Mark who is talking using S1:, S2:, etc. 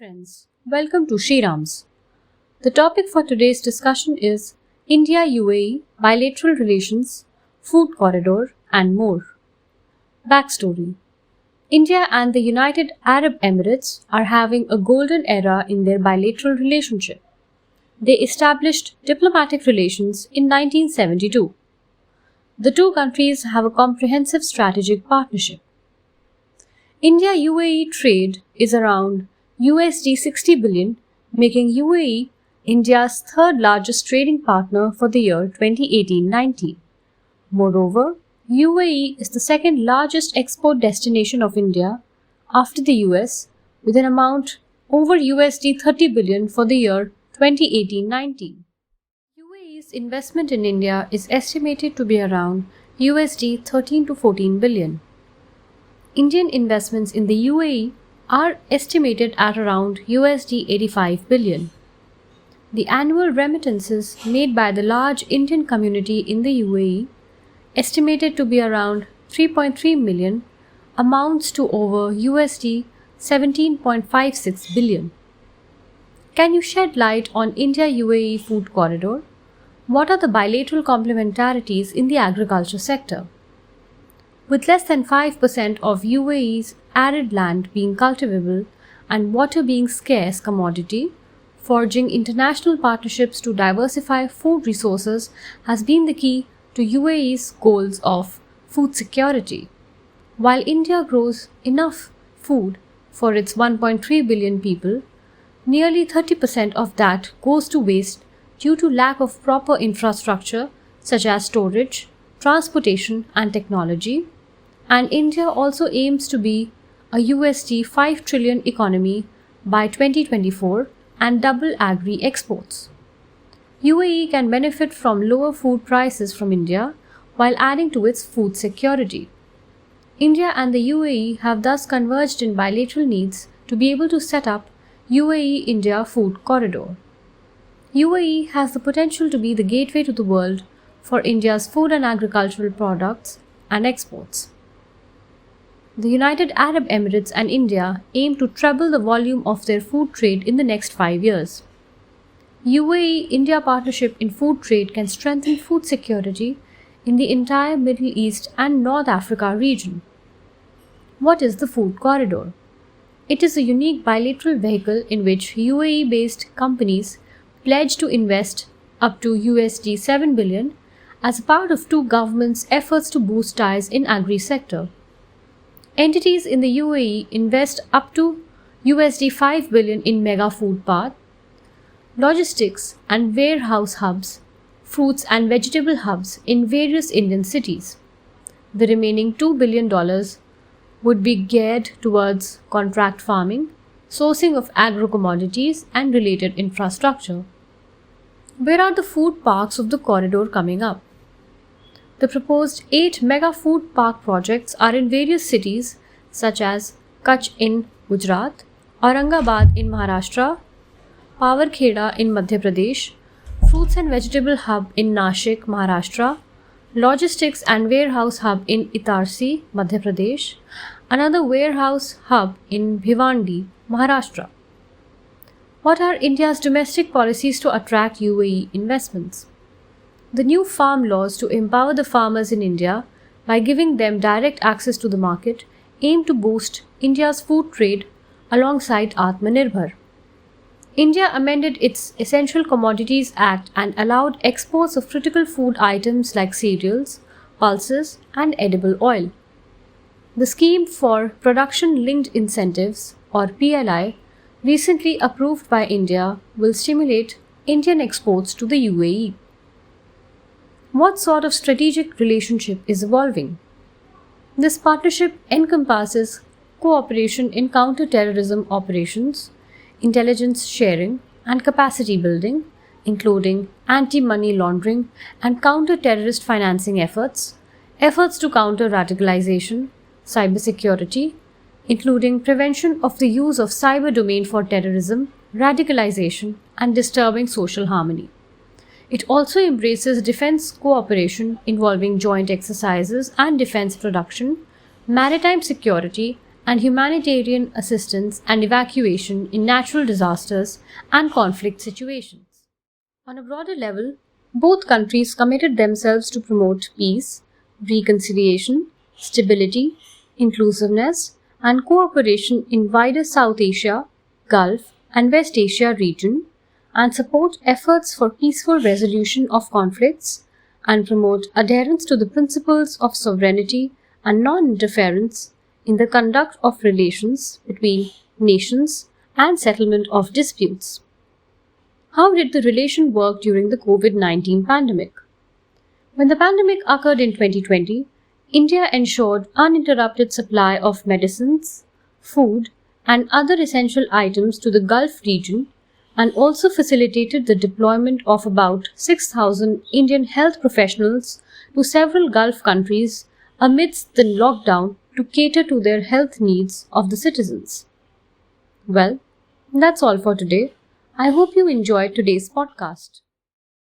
S1: friends, welcome to Shriram's. The topic for today's discussion is India UAE bilateral relations, food corridor, and more. Backstory: India and the United Arab Emirates are having a golden era in their bilateral relationship. They established diplomatic relations in 1972. The two countries have a comprehensive strategic partnership. India UAE trade is around USD 60 billion, making UAE India's third largest trading partner for the year 2018-19. Moreover, UAE is the second largest export destination of India after the US, with an amount over USD 30 billion for the year 2018-19. UAE's investment in India is estimated to be around USD 13 to 14 billion. Indian investments in the UAE are estimated at around USD 85 billion. The annual remittances made by the large Indian community in the UAE, estimated to be around 3.3 million, amounts to over USD 17.56 billion. Can you shed light on India-UAE food corridor? What are the bilateral complementarities in the agriculture sector? With less than 5% of UAE's arid land being cultivable and water being scarce commodity, forging international partnerships to diversify food resources has been the key to UAE's goals of food security. While India grows enough food for its 1.3 billion people, nearly 30% of that goes to waste due to lack of proper infrastructure such as storage, transportation and technology, and India also aims to be a USD 5 trillion economy by 2024 and double agri exports. UAE can benefit from lower food prices from India while adding to its food security. India and the UAE have thus converged in bilateral needs to be able to set up UAE-India food corridor. UAE has the potential to be the gateway to the world for India's food and agricultural products and exports. The United Arab Emirates and India aim to treble the volume of their food trade in the next 5 years. UAE-India partnership in food trade can strengthen food security in the entire Middle East and North Africa region. What is the food corridor? It is a unique bilateral vehicle in which UAE-based companies pledge to invest up to USD 7 billion as a part of two governments' efforts to boost ties in agri-sector. Entities in the UAE invest up to USD 5 billion in mega food park, logistics and warehouse hubs, fruits and vegetable hubs in various Indian cities. The remaining $2 billion would be geared towards contract farming, sourcing of agro-commodities and related infrastructure. Where are the food parks of the corridor coming up? The proposed 8 mega food park projects are in various cities such as Kutch in Gujarat, Aurangabad in Maharashtra, Pawarkheda in Madhya Pradesh, Fruits and Vegetable Hub in Nashik, Maharashtra, Logistics and Warehouse Hub in Itarsi, Madhya Pradesh, another warehouse hub in Bhiwandi, Maharashtra. What are India's domestic policies to attract UAE investments? The new farm laws to empower the farmers in India by giving them direct access to the market aim to boost India's food trade alongside Atmanirbhar. India amended its Essential Commodities Act and allowed exports of critical food items like cereals, pulses, and edible oil. The Scheme for Production Linked Incentives, or PLI, recently approved by India, will stimulate Indian exports to the UAE. What sort of strategic relationship is evolving? This partnership encompasses cooperation in counter-terrorism operations, intelligence sharing, and capacity building, including anti-money laundering and counter-terrorist financing efforts, efforts to counter radicalization, cybersecurity, including prevention of the use of cyber domain for terrorism, radicalization, and disturbing social harmony. It also embraces defense cooperation involving joint exercises and defense production, maritime security, and humanitarian assistance and evacuation in natural disasters and conflict situations. On a broader level, both countries committed themselves to promote peace, reconciliation, stability, inclusiveness, and cooperation in wider South Asia, Gulf, and West Asia region, and support efforts for peaceful resolution of conflicts and promote adherence to the principles of sovereignty and non-interference in the conduct of relations between nations and settlement of disputes. How did the relation work during the COVID-19 pandemic? When the pandemic occurred in 2020, India ensured uninterrupted supply of medicines, food, and other essential items to the Gulf region and also facilitated the deployment of about 6,000 Indian health professionals to several Gulf countries amidst the lockdown to cater to their health needs of the citizens. Well, that's all for today. I hope you enjoyed today's podcast.